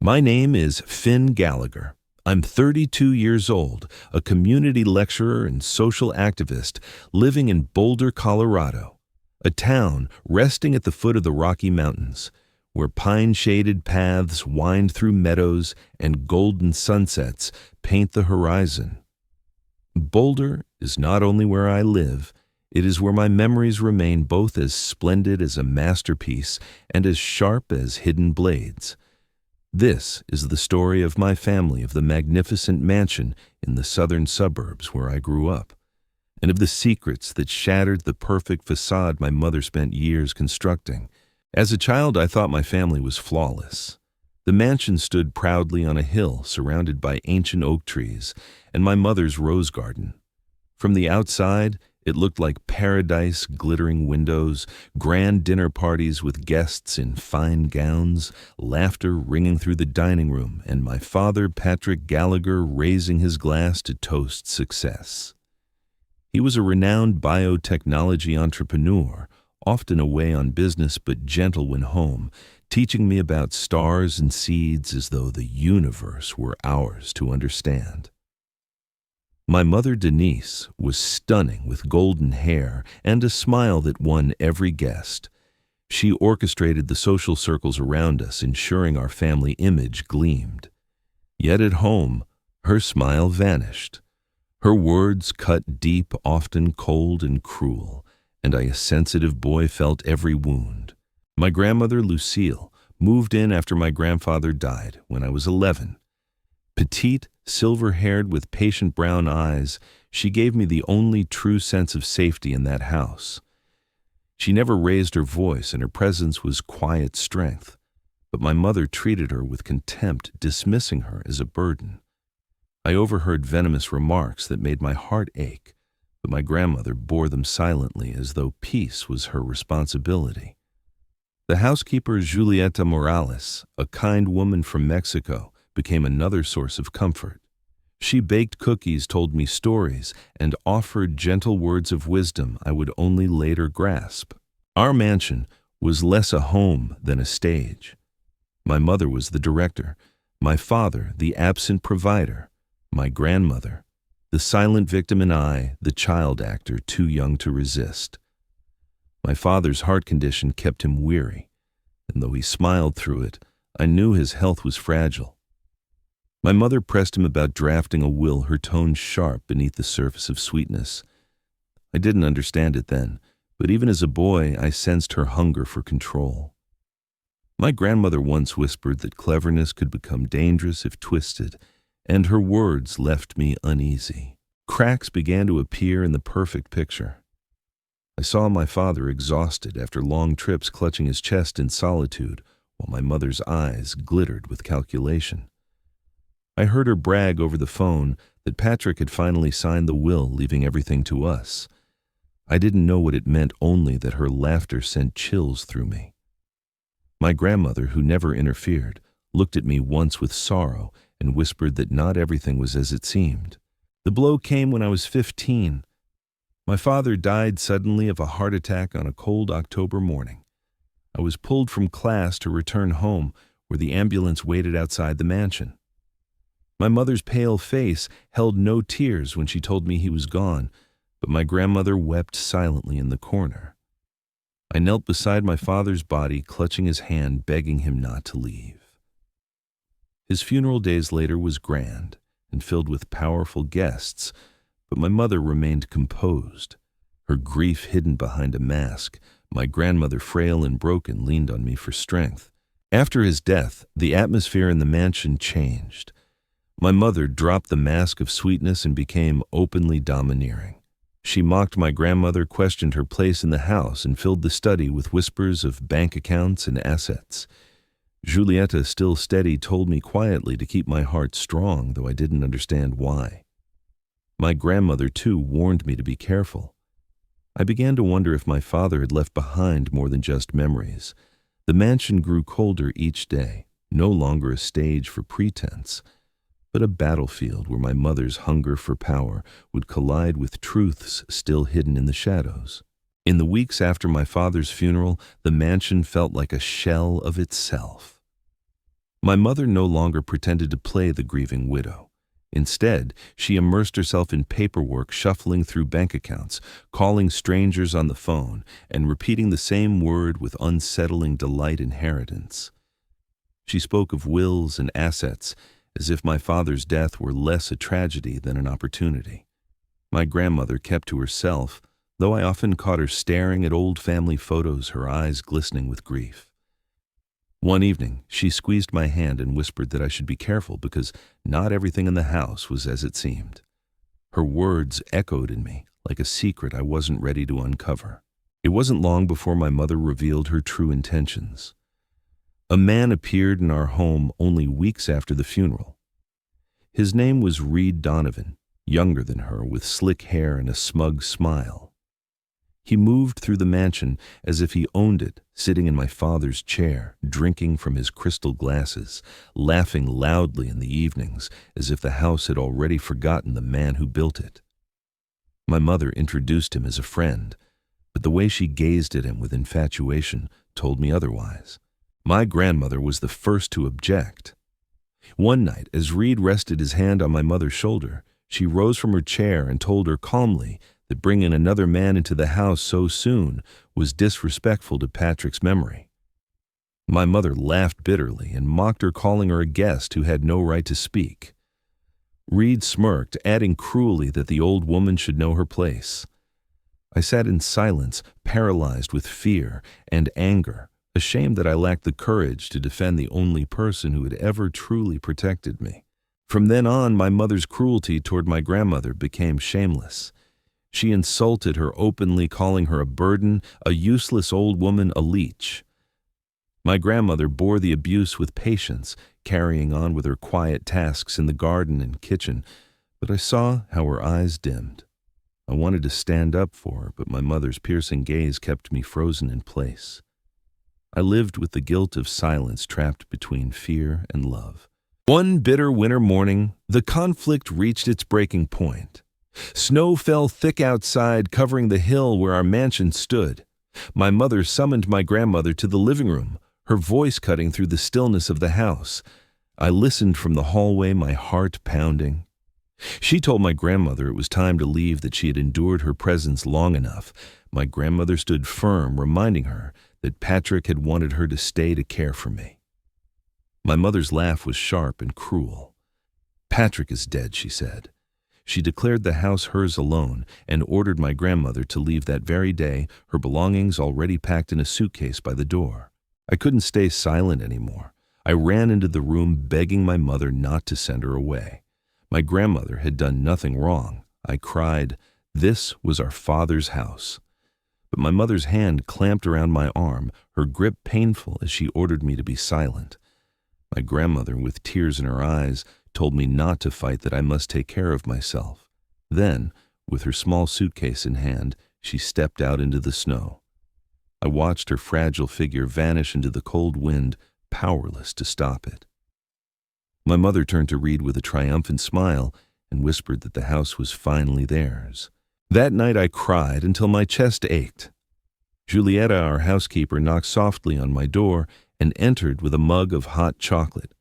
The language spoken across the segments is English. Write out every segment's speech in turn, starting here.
My name is Finn Gallagher. I'm 32 years old, a community lecturer and social activist living in Boulder, Colorado, a town resting at the foot of the Rocky Mountains, where pine-shaded paths wind through meadows and golden sunsets paint the horizon. Boulder is not only where I live, it is where my memories remain both as splendid as a masterpiece and as sharp as hidden blades. This is the story of my family of the magnificent mansion in the southern suburbs where I grew up, and of the secrets that shattered the perfect facade my mother spent years constructing. As a child, I thought my family was flawless. The mansion stood proudly on a hill surrounded by ancient oak trees and my mother's rose garden. From the outside, it looked like paradise, glittering windows, grand dinner parties with guests in fine gowns, laughter ringing through the dining room, and my father, Patrick Gallagher, raising his glass to toast success. He was a renowned biotechnology entrepreneur, often away on business but gentle when home, teaching me about stars and seeds as though the universe were ours to understand. My mother, Denise, was stunning with golden hair and a smile that won every guest. She orchestrated the social circles around us, ensuring our family image gleamed. Yet at home, her smile vanished. Her words cut deep, often cold and cruel, and I, a sensitive boy, felt every wound. My grandmother, Lucille, moved in after my grandfather died when I was 11. Petite, silver-haired with patient brown eyes, she gave me the only true sense of safety in that house. She never raised her voice, and her presence was quiet strength, but my mother treated her with contempt, dismissing her as a burden. I overheard venomous remarks that made my heart ache, but my grandmother bore them silently as though peace was her responsibility. The housekeeper, Julieta Morales, a kind woman from Mexico, became another source of comfort. She baked cookies, told me stories, and offered gentle words of wisdom I would only later grasp. Our mansion was less a home than a stage. My mother was the director, my father the absent provider, my grandmother the silent victim, and I the child actor too young to resist. My father's heart condition kept him weary, and though he smiled through it, I knew his health was fragile. My mother pressed him about drafting a will, her tone sharp beneath the surface of sweetness. I didn't understand it then, but even as a boy, I sensed her hunger for control. My grandmother once whispered that cleverness could become dangerous if twisted, and her words left me uneasy. Cracks began to appear in the perfect picture. I saw my father exhausted after long trips, clutching his chest in solitude, while my mother's eyes glittered with calculation. I heard her brag over the phone that Patrick had finally signed the will, leaving everything to us. I didn't know what it meant, only that her laughter sent chills through me. My grandmother, who never interfered, looked at me once with sorrow and whispered that not everything was as it seemed. The blow came when I was 15. My father died suddenly of a heart attack on a cold October morning. I was pulled from class to return home, where the ambulance waited outside the mansion. My mother's pale face held no tears when she told me he was gone, but my grandmother wept silently in the corner. I knelt beside my father's body, clutching his hand, begging him not to leave. His funeral days later was grand and filled with powerful guests, but my mother remained composed, her grief hidden behind a mask. My grandmother, frail and broken, leaned on me for strength. After his death, the atmosphere in the mansion changed. My mother dropped the mask of sweetness and became openly domineering. She mocked my grandmother, questioned her place in the house, and filled the study with whispers of bank accounts and assets. Julieta, still steady, told me quietly to keep my heart strong, though I didn't understand why. My grandmother, too, warned me to be careful. I began to wonder if my father had left behind more than just memories. The mansion grew colder each day, no longer a stage for pretense, but a battlefield where my mother's hunger for power would collide with truths still hidden in the shadows. In the weeks after my father's funeral, the mansion felt like a shell of itself. My mother no longer pretended to play the grieving widow. Instead, she immersed herself in paperwork, shuffling through bank accounts, calling strangers on the phone, and repeating the same word with unsettling delight: inheritance. She spoke of wills and assets, as if my father's death were less a tragedy than an opportunity. My grandmother kept to herself, though I often caught her staring at old family photos, her eyes glistening with grief. One evening, she squeezed my hand and whispered that I should be careful because not everything in the house was as it seemed. Her words echoed in me like a secret I wasn't ready to uncover. It wasn't long before my mother revealed her true intentions. A man appeared in our home only weeks after the funeral. His name was Reed Donovan, younger than her, with slick hair and a smug smile. He moved through the mansion as if he owned it, sitting in my father's chair, drinking from his crystal glasses, laughing loudly in the evenings as if the house had already forgotten the man who built it. My mother introduced him as a friend, but the way she gazed at him with infatuation told me otherwise. My grandmother was the first to object. One night, as Reed rested his hand on my mother's shoulder, she rose from her chair and told her calmly that bringing another man into the house so soon was disrespectful to Patrick's memory. My mother laughed bitterly and mocked her, calling her a guest who had no right to speak. Reed smirked, adding cruelly that the old woman should know her place. I sat in silence, paralyzed with fear and anger, ashamed that I lacked the courage to defend the only person who had ever truly protected me. From then on, my mother's cruelty toward my grandmother became shameless. She insulted her openly, calling her a burden, a useless old woman, a leech. My grandmother bore the abuse with patience, carrying on with her quiet tasks in the garden and kitchen, but I saw how her eyes dimmed. I wanted to stand up for her, but my mother's piercing gaze kept me frozen in place. I lived with the guilt of silence, trapped between fear and love. One bitter winter morning, the conflict reached its breaking point. Snow fell thick outside, covering the hill where our mansion stood. My mother summoned my grandmother to the living room, her voice cutting through the stillness of the house. I listened from the hallway, my heart pounding. She told my grandmother it was time to leave, that she had endured her presence long enough. My grandmother stood firm, reminding her that Patrick had wanted her to stay to care for me. My mother's laugh was sharp and cruel. "Patrick is dead," she said. She declared the house hers alone and ordered my grandmother to leave that very day, her belongings already packed in a suitcase by the door. I couldn't stay silent anymore. I ran into the room, begging my mother not to send her away. My grandmother had done nothing wrong. I cried. This was our father's house. But my mother's hand clamped around my arm, her grip painful as she ordered me to be silent. My grandmother, with tears in her eyes, told me not to fight, that I must take care of myself. Then, with her small suitcase in hand, she stepped out into the snow. I watched her fragile figure vanish into the cold wind, powerless to stop it. My mother turned to Reed with a triumphant smile and whispered that the house was finally theirs. That night I cried until my chest ached. Julietta, our housekeeper, knocked softly on my door and entered with a mug of hot chocolate.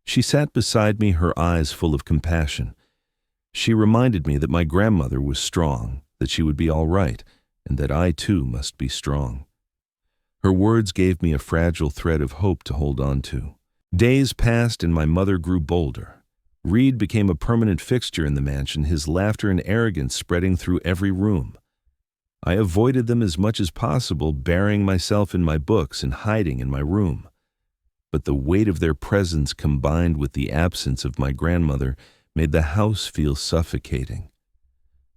She sat beside me, her eyes full of compassion. She reminded me that my grandmother was strong, that she would be all right, and that I too must be strong. Her words gave me a fragile thread of hope to hold on to. Days passed and my mother grew bolder. Reed became a permanent fixture in the mansion, his laughter and arrogance spreading through every room. I avoided them as much as possible, burying myself in my books and hiding in my room. But the weight of their presence, combined with the absence of my grandmother, made the house feel suffocating.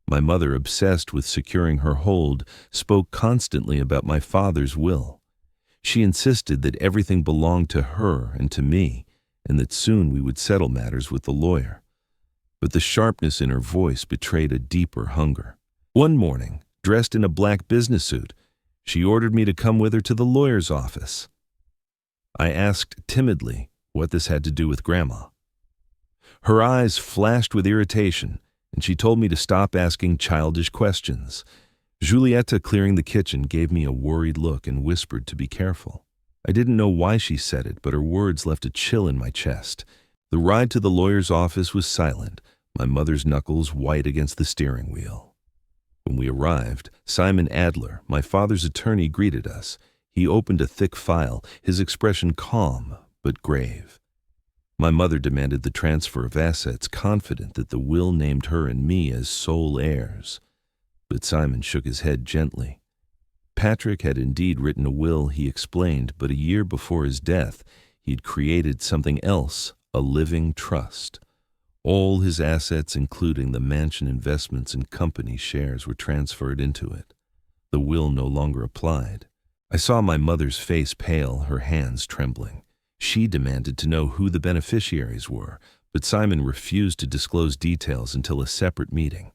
My mother, obsessed with securing her hold, spoke constantly about my father's will. She insisted that everything belonged to her and to me, and that soon we would settle matters with the lawyer. But the sharpness in her voice betrayed a deeper hunger. One morning, dressed in a black business suit, she ordered me to come with her to the lawyer's office. I asked timidly what this had to do with Grandma. Her eyes flashed with irritation, and she told me to stop asking childish questions. Julietta, clearing the kitchen, gave me a worried look and whispered to be careful. I didn't know why she said it, but her words left a chill in my chest. The ride to the lawyer's office was silent, my mother's knuckles white against the steering wheel. When we arrived, Simon Adler, my father's attorney, greeted us. He opened a thick file, his expression calm but grave. My mother demanded the transfer of assets, confident that the will named her and me as sole heirs. But Simon shook his head gently. Patrick had indeed written a will, he explained, but a year before his death, he'd created something else, a living trust. All his assets, including the mansion investments and company shares, were transferred into it. The will no longer applied. I saw my mother's face pale, her hands trembling. She demanded to know who the beneficiaries were, but Simon refused to disclose details until a separate meeting.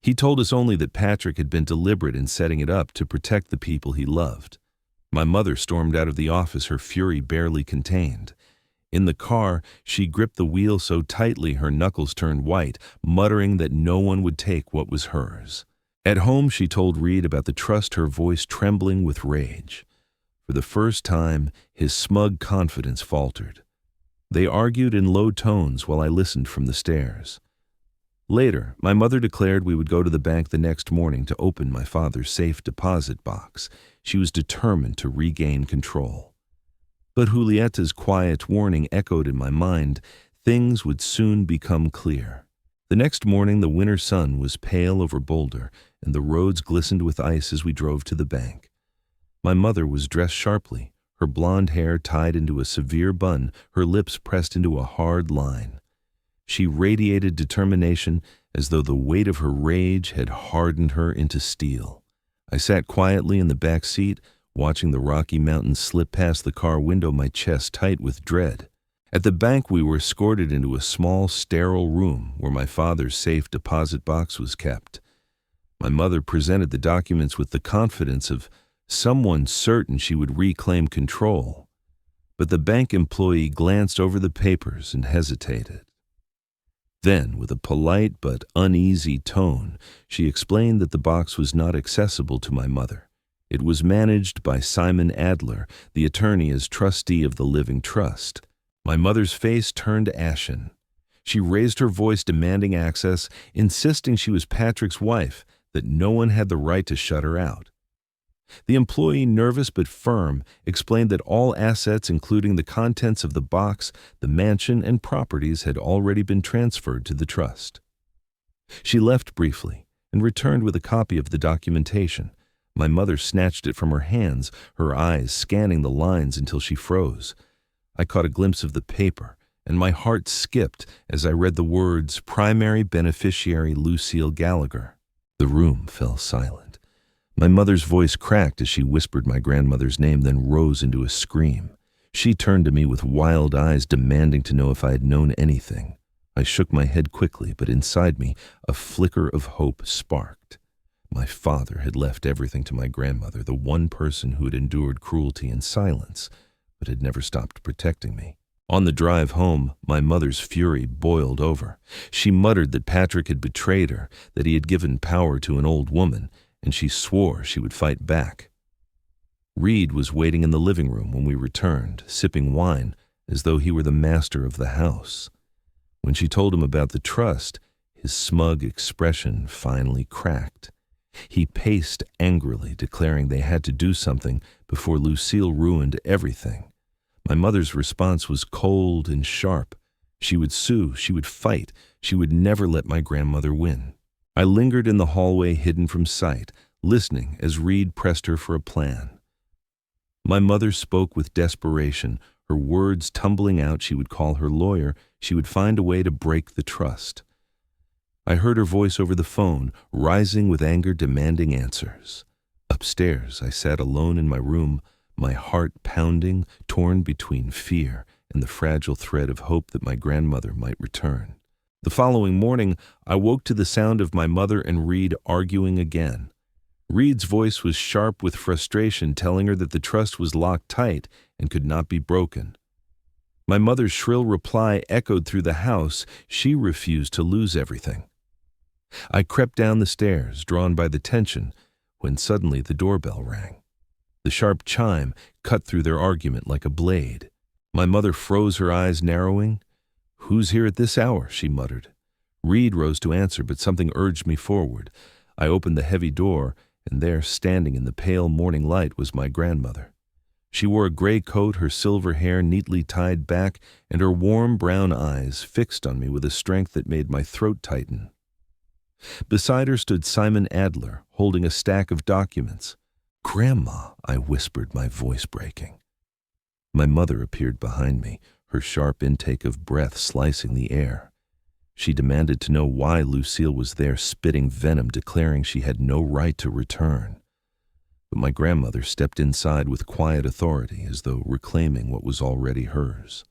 He told us only that Patrick had been deliberate in setting it up to protect the people he loved. My mother stormed out of the office, her fury barely contained. In the car, she gripped the wheel so tightly her knuckles turned white, muttering that no one would take what was hers. At home, she told Reed about the trust, her voice trembling with rage. For the first time, his smug confidence faltered. They argued in low tones while I listened from the stairs. Later, my mother declared we would go to the bank the next morning to open my father's safe deposit box. She was determined to regain control. But Julietta's quiet warning echoed in my mind. Things would soon become clear. The next morning, the winter sun was pale over Boulder, and the roads glistened with ice as we drove to the bank. My mother was dressed sharply, her blonde hair tied into a severe bun, her lips pressed into a hard line. She radiated determination as though the weight of her rage had hardened her into steel. I sat quietly in the back seat, watching the Rocky Mountains slip past the car window, my chest tight with dread. At the bank, we were escorted into a small, sterile room where my father's safe deposit box was kept. My mother presented the documents with the confidence of someone certain she would reclaim control. But the bank employee glanced over the papers and hesitated. Then, with a polite but uneasy tone, she explained that the box was not accessible to my mother. It was managed by Simon Adler, the attorney as trustee of the living trust. My mother's face turned ashen. She raised her voice demanding access, insisting she was Patrick's wife, that no one had the right to shut her out. The employee, nervous but firm, explained that all assets, including the contents of the box, the mansion, and properties, had already been transferred to the trust. She left briefly and returned with a copy of the documentation. My mother snatched it from her hands, her eyes scanning the lines until she froze. I caught a glimpse of the paper, and my heart skipped as I read the words, "Primary beneficiary Lucille Gallagher." The room fell silent. My mother's voice cracked as she whispered my grandmother's name, then rose into a scream. She turned to me with wild eyes, demanding to know if I had known anything. I shook my head quickly, but inside me, a flicker of hope sparked. My father had left everything to my grandmother, the one person who had endured cruelty in silence, but had never stopped protecting me. On the drive home, my mother's fury boiled over. She muttered that Patrick had betrayed her, that he had given power to an old woman, and she swore she would fight back. Reed was waiting in the living room when we returned, sipping wine as though he were the master of the house. When she told him about the trust, his smug expression finally cracked. He paced angrily, declaring they had to do something before Lucille ruined everything. My mother's response was cold and sharp. She would sue, she would fight, she would never let my grandmother win. I lingered in the hallway, hidden from sight, listening as Reed pressed her for a plan. My mother spoke with desperation, her words tumbling out. She would call her lawyer. She would find a way to break the trust. I heard her voice over the phone, rising with anger, demanding answers. Upstairs, I sat alone in my room, my heart pounding, torn between fear and the fragile thread of hope that my grandmother might return. The following morning, I woke to the sound of my mother and Reed arguing again. Reed's voice was sharp with frustration, telling her that the trust was locked tight and could not be broken. My mother's shrill reply echoed through the house. She refused to lose everything. I crept down the stairs, drawn by the tension, when suddenly the doorbell rang. The sharp chime cut through their argument like a blade. My mother froze, her eyes narrowing. "Who's here at this hour?" she muttered. Reed rose to answer, but something urged me forward. I opened the heavy door, and there, standing in the pale morning light, was my grandmother. She wore a gray coat, her silver hair neatly tied back, and her warm brown eyes fixed on me with a strength that made my throat tighten. Beside her stood Simon Adler, holding a stack of documents. "Grandma," I whispered, my voice breaking. My mother appeared behind me, her sharp intake of breath slicing the air. She demanded to know why Lucille was there, spitting venom, declaring she had no right to return. But my grandmother stepped inside with quiet authority, as though reclaiming what was already hers.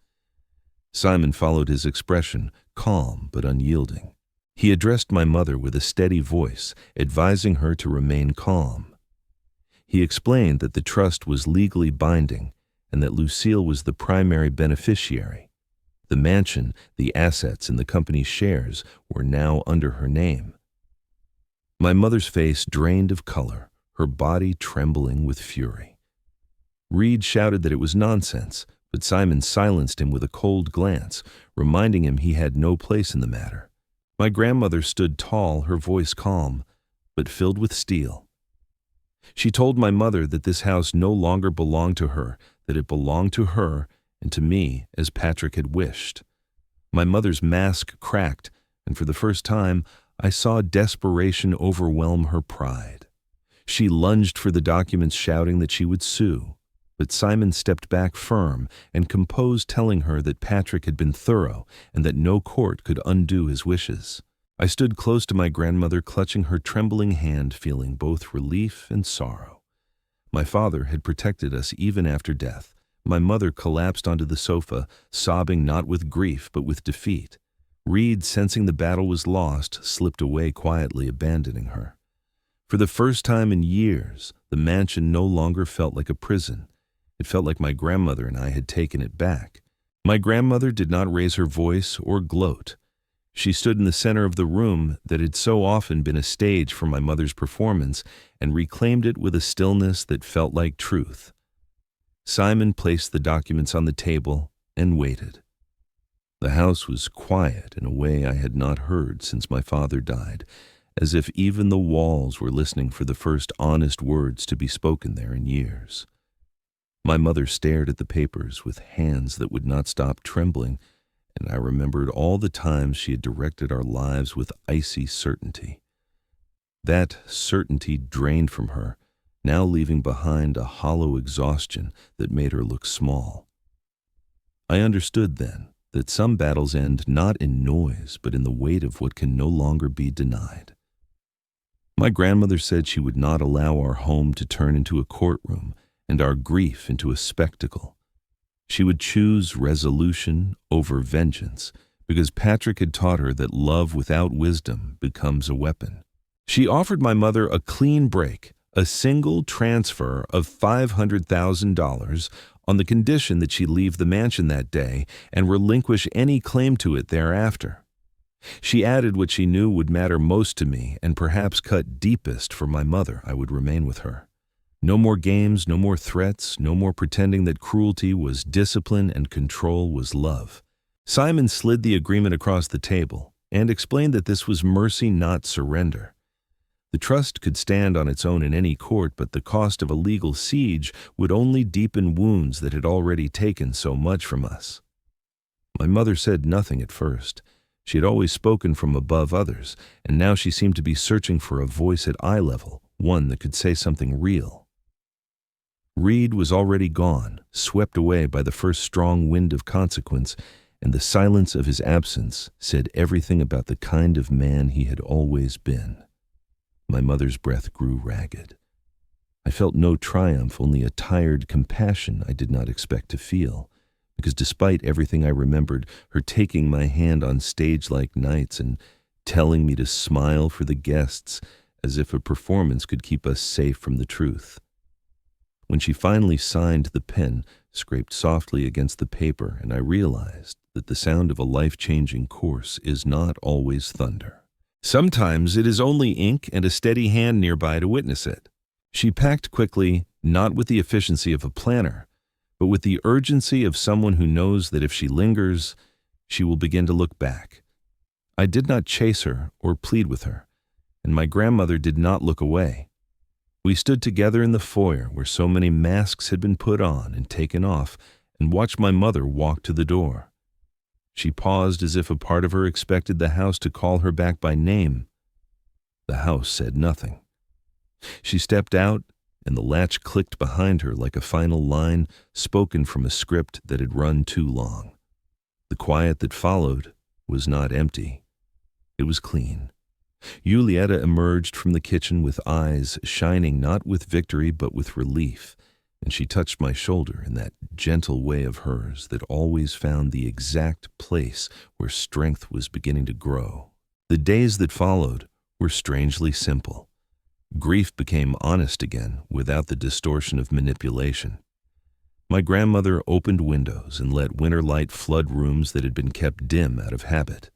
Simon followed his expression, calm but unyielding. He addressed my mother with a steady voice, advising her to remain calm. He explained that the trust was legally binding and that Lucille was the primary beneficiary. The mansion, the assets, and the company's shares were now under her name. My mother's face drained of color, her body trembling with fury. Reed shouted that it was nonsense, but Simon silenced him with a cold glance, reminding him he had no place in the matter. My grandmother stood tall, her voice calm, but filled with steel. She told my mother that this house no longer belonged to her, that it belonged to her and to me as Patrick had wished. My mother's mask cracked, and for the first time I saw desperation overwhelm her pride. She lunged for the documents, shouting that she would sue. But Simon stepped back firm and composed, telling her that Patrick had been thorough and that no court could undo his wishes. I stood close to my grandmother, clutching her trembling hand, feeling both relief and sorrow. My father had protected us even after death. My mother collapsed onto the sofa, sobbing not with grief but with defeat. Reed, sensing the battle was lost, slipped away quietly, abandoning her. For the first time in years, the mansion no longer felt like a prison. It felt like my grandmother and I had taken it back. My grandmother did not raise her voice or gloat. She stood in the center of the room that had so often been a stage for my mother's performance and reclaimed it with a stillness that felt like truth. Simon placed the documents on the table and waited. The house was quiet in a way I had not heard since my father died, as if even the walls were listening for the first honest words to be spoken there in years. My mother stared at the papers with hands that would not stop trembling, and I remembered all the times she had directed our lives with icy certainty. That certainty drained from her, now leaving behind a hollow exhaustion that made her look small. I understood then that some battles end not in noise, but in the weight of what can no longer be denied. My grandmother said she would not allow our home to turn into a courtroom and our grief into a spectacle. She would choose resolution over vengeance, because Patrick had taught her that love without wisdom becomes a weapon. She offered my mother a clean break, a single transfer of $500,000 on the condition that she leave the mansion that day and relinquish any claim to it thereafter. She added what she knew would matter most to me and perhaps cut deepest for my mother: I would remain with her. No more games, no more threats, no more pretending that cruelty was discipline and control was love. Simon slid the agreement across the table and explained that this was mercy, not surrender. The trust could stand on its own in any court, but the cost of a legal siege would only deepen wounds that had already taken so much from us. My mother said nothing at first. She had always spoken from above others, and now she seemed to be searching for a voice at eye level, one that could say something real. Reed was already gone, swept away by the first strong wind of consequence, and the silence of his absence said everything about the kind of man he had always been. My mother's breath grew ragged. I felt no triumph, only a tired compassion I did not expect to feel, because despite everything I remembered, her taking my hand on stage-like nights and telling me to smile for the guests as if a performance could keep us safe from the truth. When she finally signed, the pen scraped softly against the paper, and I realized that the sound of a life-changing course is not always thunder. Sometimes it is only ink and a steady hand nearby to witness it. She packed quickly, not with the efficiency of a planner, but with the urgency of someone who knows that if she lingers, she will begin to look back. I did not chase her or plead with her, and my grandmother did not look away. We stood together in the foyer where so many masks had been put on and taken off, and watched my mother walk to the door. She paused as if a part of her expected the house to call her back by name. The house said nothing. She stepped out, and the latch clicked behind her like a final line spoken from a script that had run too long. The quiet that followed was not empty. It was clean. Julieta emerged from the kitchen with eyes shining not with victory but with relief, and she touched my shoulder in that gentle way of hers that always found the exact place where strength was beginning to grow. The days that followed were strangely simple. Grief became honest again without the distortion of manipulation. My grandmother opened windows and let winter light flood rooms that had been kept dim out of habit.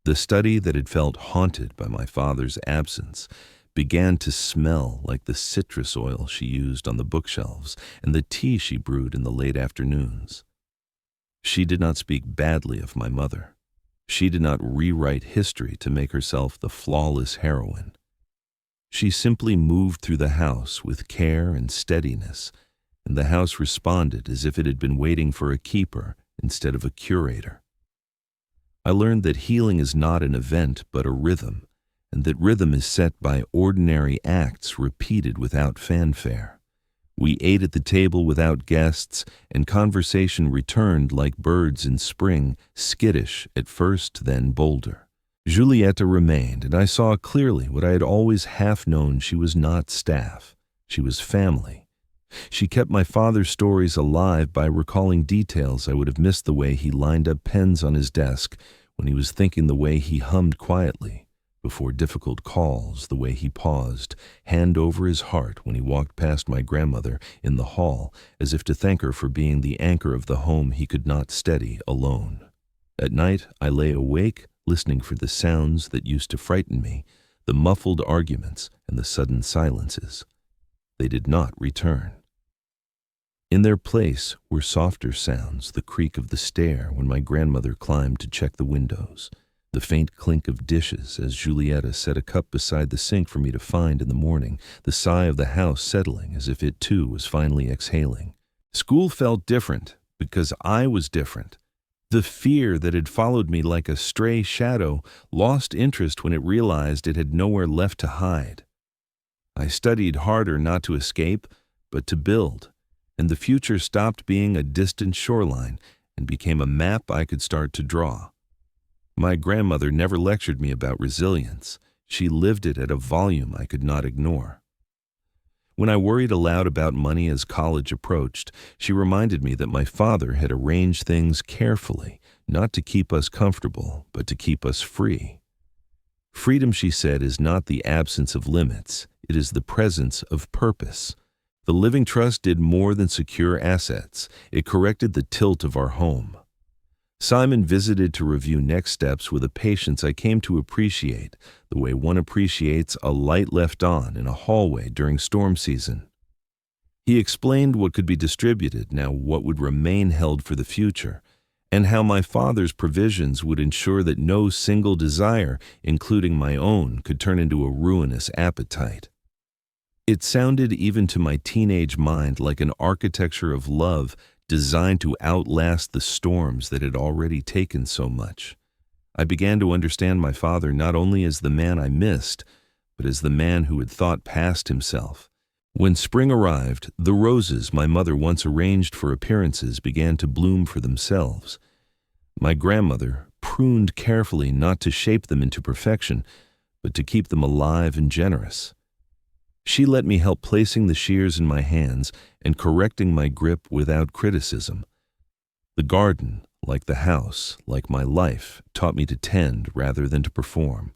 The study that had felt haunted by my father's absence began to smell like the citrus oil she used on the bookshelves and the tea she brewed in the late afternoons. She did not speak badly of my mother. She did not rewrite history to make herself the flawless heroine. She simply moved through the house with care and steadiness, and the house responded as if it had been waiting for a keeper instead of a curator. I learned that healing is not an event but a rhythm, and that rhythm is set by ordinary acts repeated without fanfare. We ate at the table without guests, and conversation returned like birds in spring, skittish at first, then bolder. Julieta remained, and I saw clearly what I had always half known: she was not staff. She was family. She kept my father's stories alive by recalling details I would have missed: the way he lined up pens on his desk when he was thinking, the way he hummed quietly before difficult calls, the way he paused, hand over his heart, when he walked past my grandmother in the hall, as if to thank her for being the anchor of the home he could not steady alone. At night I lay awake, listening for the sounds that used to frighten me, the muffled arguments and the sudden silences. They did not return. In their place were softer sounds: the creak of the stair when my grandmother climbed to check the windows, the faint clink of dishes as Julieta set a cup beside the sink for me to find in the morning, the sigh of the house settling as if it too was finally exhaling. School felt different because I was different. The fear that had followed me like a stray shadow lost interest when it realized it had nowhere left to hide. I studied harder not to escape, but to build, and the future stopped being a distant shoreline and became a map I could start to draw. My grandmother never lectured me about resilience. She lived it at a volume I could not ignore. When I worried aloud about money as college approached, she reminded me that my father had arranged things carefully, not to keep us comfortable, but to keep us free. Freedom, she said, is not the absence of limits. It is the presence of purpose. The Living Trust did more than secure assets. It corrected the tilt of our home. Simon visited to review next steps with a patience I came to appreciate, the way one appreciates a light left on in a hallway during storm season. He explained what could be distributed, now what would remain held for the future, and how my father's provisions would ensure that no single desire, including my own, could turn into a ruinous appetite. It sounded even to my teenage mind like an architecture of love designed to outlast the storms that had already taken so much. I began to understand my father not only as the man I missed, but as the man who had thought past himself. When spring arrived, the roses my mother once arranged for appearances began to bloom for themselves. My grandmother pruned carefully, not to shape them into perfection, but to keep them alive and generous. She let me help placing the shears in my hands and correcting my grip without criticism. The garden, like the house, like my life, taught me to tend rather than to perform.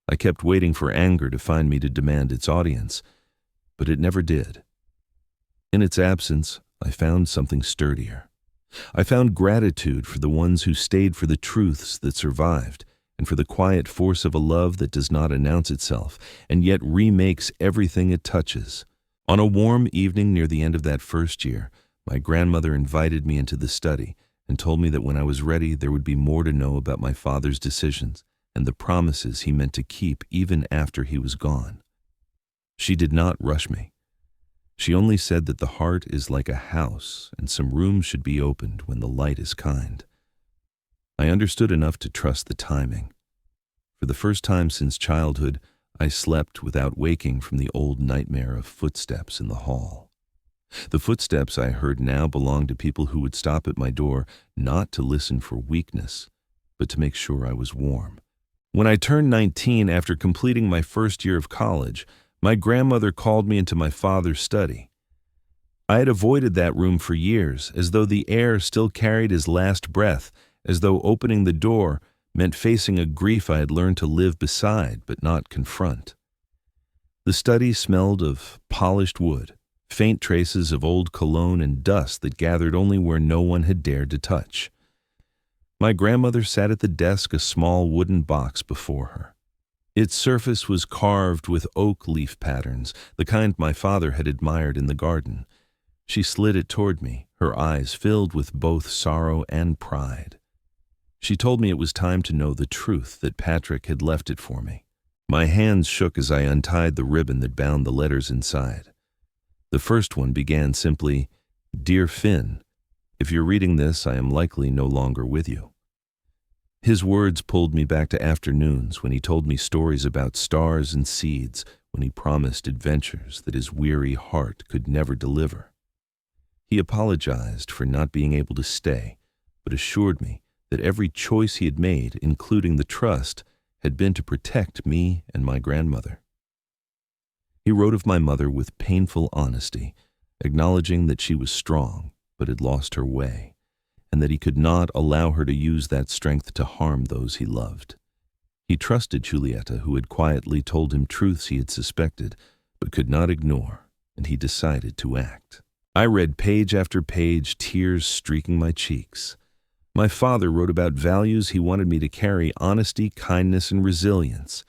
I kept waiting for anger to find me to demand its audience, but it never did. In its absence, I found something sturdier. I found gratitude for the ones who stayed for the truths that survived, and for the quiet force of a love that does not announce itself, and yet remakes everything it touches. On a warm evening near the end of that first year, my grandmother invited me into the study and told me that when I was ready there would be more to know about my father's decisions and the promises he meant to keep even after he was gone. She did not rush me. She only said that the heart is like a house and some rooms should be opened when the light is kind. I understood enough to trust the timing. For the first time since childhood, I slept without waking from the old nightmare of footsteps in the hall. The footsteps I heard now belonged to people who would stop at my door not to listen for weakness, but to make sure I was warm. When I turned 19 after completing my first year of college, my grandmother called me into my father's study. I had avoided that room for years, as though the air still carried his last breath, as though opening the door meant facing a grief I had learned to live beside but not confront. The study smelled of polished wood, faint traces of old cologne and dust that gathered only where no one had dared to touch. My grandmother sat at the desk, a small wooden box before her. Its surface was carved with oak leaf patterns, the kind my father had admired in the garden. She slid it toward me, her eyes filled with both sorrow and pride. She told me it was time to know the truth, that Patrick had left it for me. My hands shook as I untied the ribbon that bound the letters inside. The first one began simply, "Dear Finn, if you're reading this, I am likely no longer with you." His words pulled me back to afternoons when he told me stories about stars and seeds, when he promised adventures that his weary heart could never deliver. He apologized for not being able to stay, but assured me that every choice he had made, including the trust, had been to protect me and my grandmother. He wrote of my mother with painful honesty, acknowledging that she was strong but had lost her way, and that he could not allow her to use that strength to harm those he loved. He trusted Giulietta, who had quietly told him truths he had suspected but could not ignore, and he decided to act. I read page after page, tears streaking my cheeks. My father wrote about values he wanted me to carry: honesty, kindness, and resilience.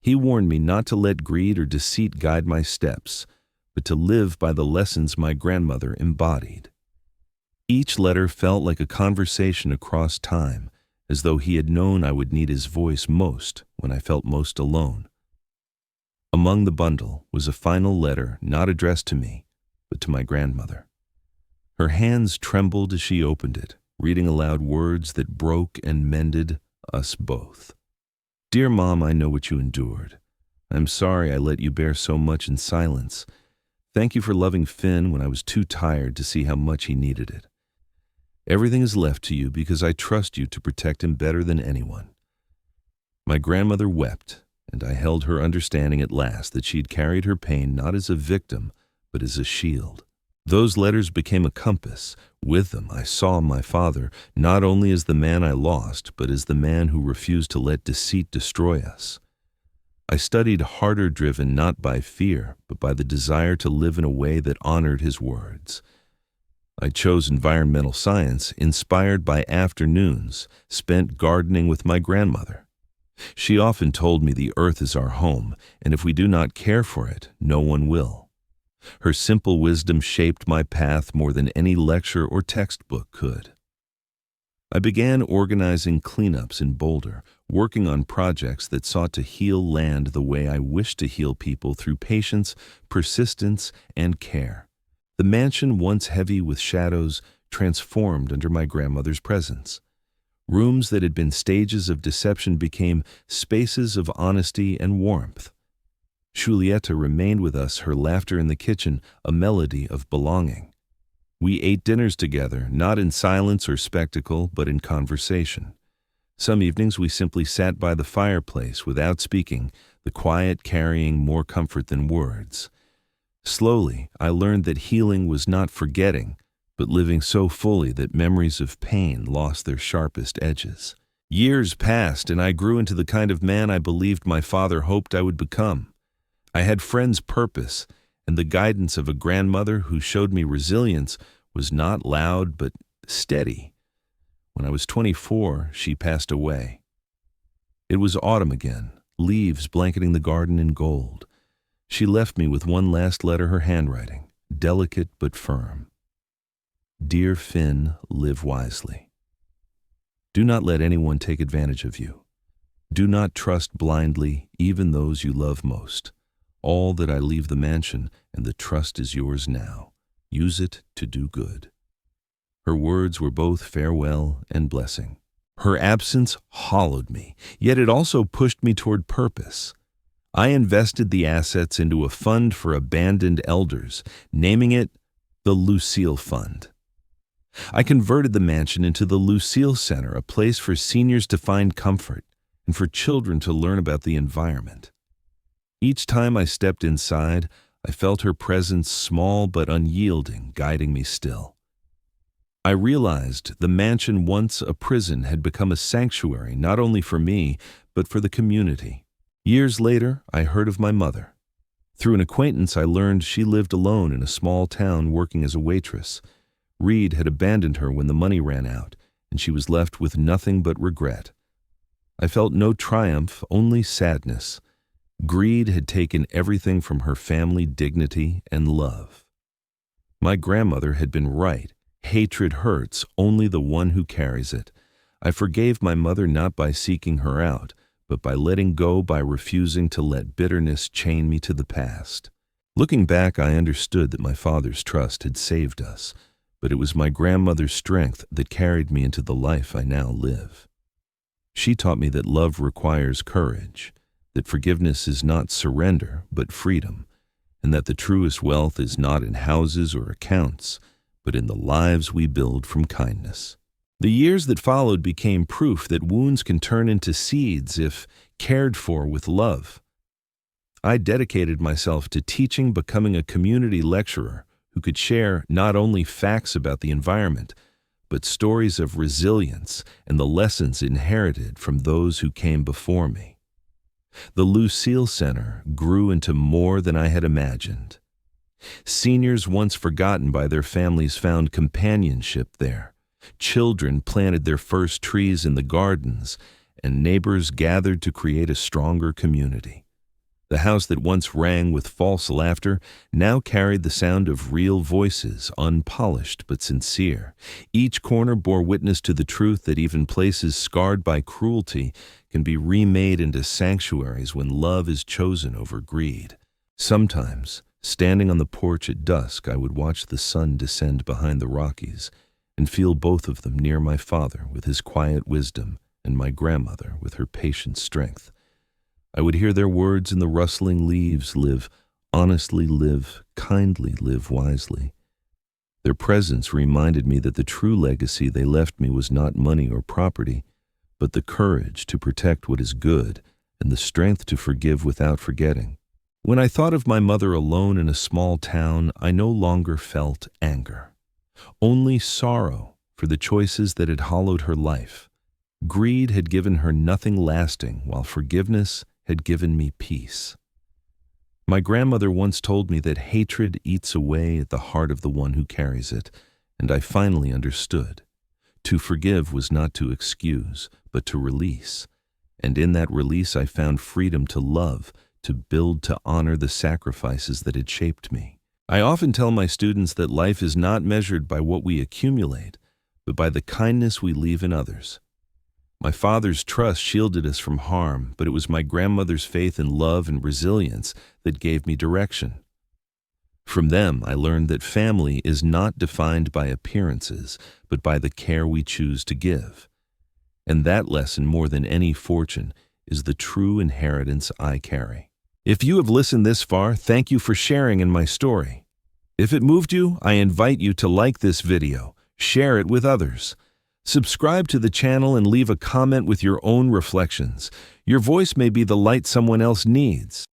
He warned me not to let greed or deceit guide my steps, but to live by the lessons my grandmother embodied. Each letter felt like a conversation across time, as though he had known I would need his voice most when I felt most alone. Among the bundle was a final letter not addressed to me, but to my grandmother. Her hands trembled as she opened it, reading aloud words that broke and mended us both. "Dear Mom, I know what you endured. I'm sorry I let you bear so much in silence. Thank you for loving Finn when I was too tired to see how much he needed it. Everything is left to you because I trust you to protect him better than anyone." My grandmother wept, and I held her, understanding at last that she had carried her pain not as a victim, but as a shield. Those letters became a compass. With them I saw my father, not only as the man I lost, but as the man who refused to let deceit destroy us. I studied harder, driven not by fear, but by the desire to live in a way that honored his words. I chose environmental science, inspired by afternoons spent gardening with my grandmother. She often told me the earth is our home, and if we do not care for it, no one will. Her simple wisdom shaped my path more than any lecture or textbook could. I began organizing cleanups in Boulder, working on projects that sought to heal land the way I wished to heal people, through patience, persistence, and care. The mansion, once heavy with shadows, transformed under my grandmother's presence. Rooms that had been stages of deception became spaces of honesty and warmth. Giulietta remained with us, her laughter in the kitchen a melody of belonging. We ate dinners together, not in silence or spectacle, but in conversation. Some evenings we simply sat by the fireplace without speaking, the quiet carrying more comfort than words. Slowly, I learned that healing was not forgetting, but living so fully that memories of pain lost their sharpest edges. Years passed, and I grew into the kind of man I believed my father hoped I would become. I had friends' purpose, and the guidance of a grandmother who showed me resilience was not loud but steady. When I was 24, she passed away. It was autumn again, leaves blanketing the garden in gold. She left me with one last letter, her handwriting, delicate but firm. Dear Finn, live wisely. Do not let anyone take advantage of you. Do not trust blindly even those you love most. All that I leave the mansion, and the trust is yours now. Use it to do good. Her words were both farewell and blessing. Her absence hollowed me, yet it also pushed me toward purpose. I invested the assets into a fund for abandoned elders, naming it the Lucille Fund. I converted the mansion into the Lucille Center, a place for seniors to find comfort and for children to learn about the environment. Each time I stepped inside, I felt her presence, small but unyielding, guiding me still. I realized the mansion, once a prison, had become a sanctuary not only for me, but for the community. Years later, I heard of my mother. Through an acquaintance, I learned she lived alone in a small town working as a waitress. Reed had abandoned her when the money ran out, and she was left with nothing but regret. I felt no triumph, only sadness. Greed had taken everything from her family, dignity, and love. My grandmother had been right. Hatred hurts, only the one who carries it. I forgave my mother not by seeking her out, but by letting go, by refusing to let bitterness chain me to the past. Looking back, I understood that my father's trust had saved us, but it was my grandmother's strength that carried me into the life I now live. She taught me that love requires courage, that forgiveness is not surrender, but freedom, and that the truest wealth is not in houses or accounts, but in the lives we build from kindness. The years that followed became proof that wounds can turn into seeds if cared for with love. I dedicated myself to teaching, becoming a community lecturer who could share not only facts about the environment, but stories of resilience and the lessons inherited from those who came before me. The Lucille Center grew into more than I had imagined. Seniors once forgotten by their families found companionship there. Children planted their first trees in the gardens, and neighbors gathered to create a stronger community. The house that once rang with false laughter now carried the sound of real voices, unpolished but sincere. Each corner bore witness to the truth that even places scarred by cruelty can be remade into sanctuaries when love is chosen over greed. Sometimes, standing on the porch at dusk, I would watch the sun descend behind the Rockies and feel both of them near my father with his quiet wisdom and my grandmother with her patient strength. I would hear their words in the rustling leaves: live honestly, live kindly, live wisely. Their presence reminded me that the true legacy they left me was not money or property, but the courage to protect what is good and the strength to forgive without forgetting. When I thought of my mother alone in a small town, I no longer felt anger, only sorrow for the choices that had hollowed her life. Greed had given her nothing lasting, while forgiveness had given me peace. My grandmother once told me that hatred eats away at the heart of the one who carries it, and I finally understood. To forgive was not to excuse, but to release. And in that release I found freedom to love, to build, to honor the sacrifices that had shaped me. I often tell my students that life is not measured by what we accumulate, but by the kindness we leave in others. My father's trust shielded us from harm, but it was my grandmother's faith in love and resilience that gave me direction. From them, I learned that family is not defined by appearances, but by the care we choose to give. And that lesson, more than any fortune, is the true inheritance I carry. If you have listened this far, thank you for sharing in my story. If it moved you, I invite you to like this video, share it with others. Subscribe to the channel and leave a comment with your own reflections. Your voice may be the light someone else needs.